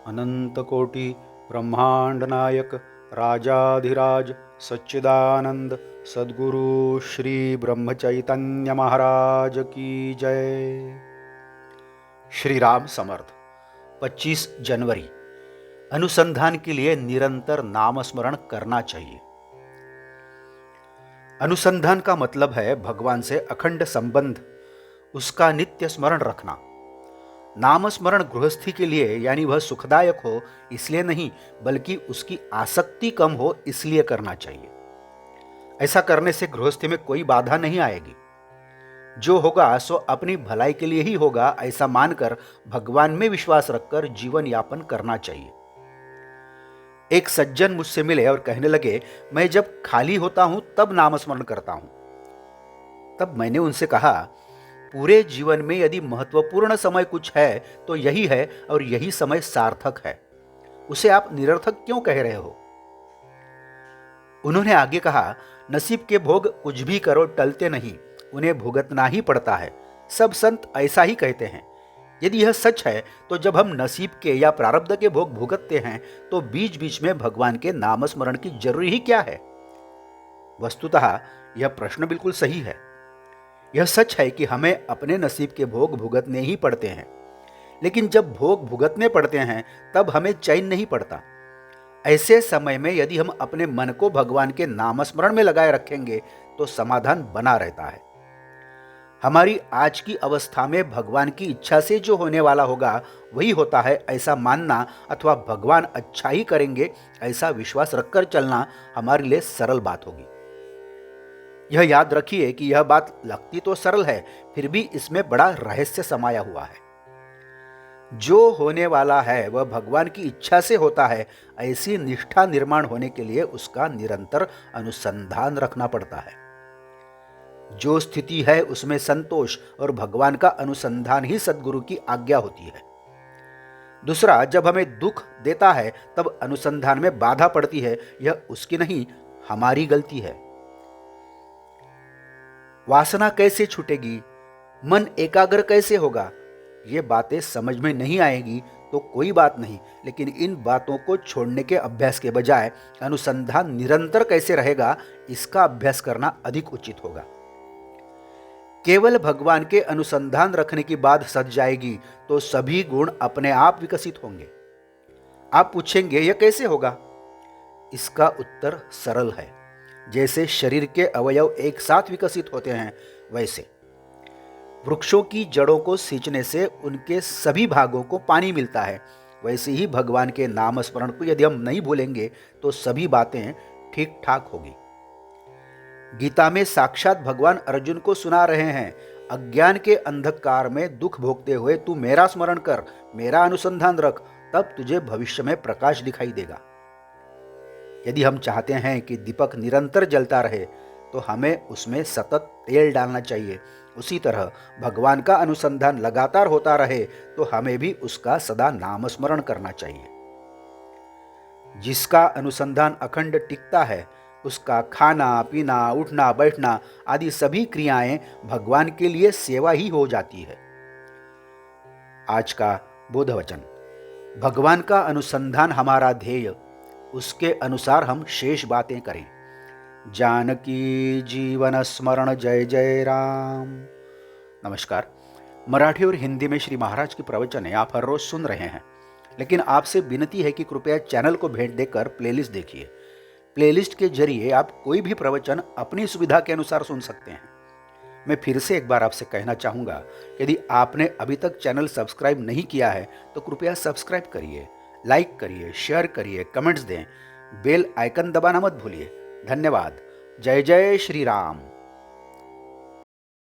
अनंतकोटि ब्रह्मांड नायक राजाधिराज सच्चिदानंद सद्गुरु श्री ब्रह्म चैतन्य महाराज की जय। श्री राम समर्थ। 25 जनवरी। अनुसंधान के लिए निरंतर नाम स्मरण करना चाहिए। अनुसंधान का मतलब है भगवान से अखंड संबंध, उसका नित्य स्मरण रखना। नाम स्मरण गृहस्थी के लिए यानी वह सुखदायक हो इसलिए नहीं, बल्कि उसकी आसक्ति कम हो इसलिए करना चाहिए। ऐसा करने से गृहस्थी में कोई बाधा नहीं आएगी। जो होगा सो अपनी भलाई के लिए ही होगा, ऐसा मानकर भगवान में विश्वास रखकर जीवन यापन करना चाहिए। एक सज्जन मुझसे मिले और कहने लगे, मैं जब खाली होता हूं तब नाम स्मरण करता हूं। तब मैंने उनसे कहा, पूरे जीवन में यदि महत्वपूर्ण समय कुछ है तो यही है, और यही समय सार्थक है। उसे आप निरर्थक क्यों कह रहे हो? उन्होंने आगे कहा, नसीब के भोग कुछ भी करो टलते नहीं, उन्हें भुगतना ही पड़ता है। सब संत ऐसा ही कहते हैं। यदि यह सच है तो जब हम नसीब के या प्रारब्ध के भोग भुगतते हैं तो बीच बीच में भगवान के नाम स्मरण की जरूरी ही क्या है? वस्तुतः यह प्रश्न बिल्कुल सही है। यह सच है कि हमें अपने नसीब के भोग भुगतने ही पड़ते हैं, लेकिन जब भोग भुगतने पड़ते हैं तब हमें चैन नहीं पड़ता। ऐसे समय में यदि हम अपने मन को भगवान के नाम स्मरण में लगाए रखेंगे तो समाधान बना रहता है। हमारी आज की अवस्था में भगवान की इच्छा से जो होने वाला होगा वही होता है, ऐसा मानना अथवा भगवान अच्छा ही करेंगे ऐसा विश्वास रखकर चलना हमारे लिए सरल बात होगी। यह याद रखिए कि यह बात लगती तो सरल है, फिर भी इसमें बड़ा रहस्य समाया हुआ है। जो होने वाला है वह भगवान की इच्छा से होता है, ऐसी निष्ठा निर्माण होने के लिए उसका निरंतर अनुसंधान रखना पड़ता है। जो स्थिति है उसमें संतोष और भगवान का अनुसंधान ही सद्गुरु की आज्ञा होती है। दूसरा, जब हमें दुख देता है तब अनुसंधान में बाधा पड़ती है, यह उसकी नहीं हमारी गलती है। वासना कैसे छूटेगी, मन एकाग्र कैसे होगा, ये बातें समझ में नहीं आएगी तो कोई बात नहीं, लेकिन इन बातों को छोड़ने के अभ्यास के बजाय अनुसंधान निरंतर कैसे रहेगा, इसका अभ्यास करना अधिक उचित होगा। केवल भगवान के अनुसंधान रखने की बात सज जाएगी तो सभी गुण अपने आप विकसित होंगे। आप पूछेंगे यह कैसे होगा? इसका उत्तर सरल है। जैसे शरीर के अवयव एक साथ विकसित होते हैं, वैसे वृक्षों की जड़ों को सींचने से उनके सभी भागों को पानी मिलता है, वैसे ही भगवान के नाम स्मरण को यदि हम नहीं भूलेंगे तो सभी बातें ठीक ठाक होगी। गीता में साक्षात भगवान अर्जुन को सुना रहे हैं, अज्ञान के अंधकार में दुख भोगते हुए तू मेरा स्मरण कर, मेरा अनुसंधान रख, तब तुझे भविष्य में प्रकाश दिखाई देगा। यदि हम चाहते हैं कि दीपक निरंतर जलता रहे तो हमें उसमें सतत तेल डालना चाहिए। उसी तरह भगवान का अनुसंधान लगातार होता रहे तो हमें भी उसका सदा नाम स्मरण करना चाहिए। जिसका अनुसंधान अखंड टिकता है उसका खाना पीना उठना बैठना आदि सभी क्रियाएं भगवान के लिए सेवा ही हो जाती है। आज का बोध वचन, भगवान का अनुसंधान हमारा ध्येय, उसके अनुसार हम शेष बातें करें। जानकी जीवन स्मरण जय जय राम। नमस्कार। मराठी और हिंदी में श्री महाराज की प्रवचनें आप हर रोज सुन रहे हैं, लेकिन आपसे विनती है कि कृपया चैनल को भेंट देकर प्लेलिस्ट देखिए। प्लेलिस्ट के जरिए आप कोई भी प्रवचन अपनी सुविधा के अनुसार सुन सकते हैं। मैं फिर से एक बार आपसे कहना चाहूँगा, यदि आपने अभी तक चैनल सब्सक्राइब नहीं किया है तो कृपया सब्सक्राइब करिए, लाइक करिए, शेयर करिए, कमेंट्स दें, बेल आइकन दबाना मत भूलिए। धन्यवाद। जय जय श्री राम।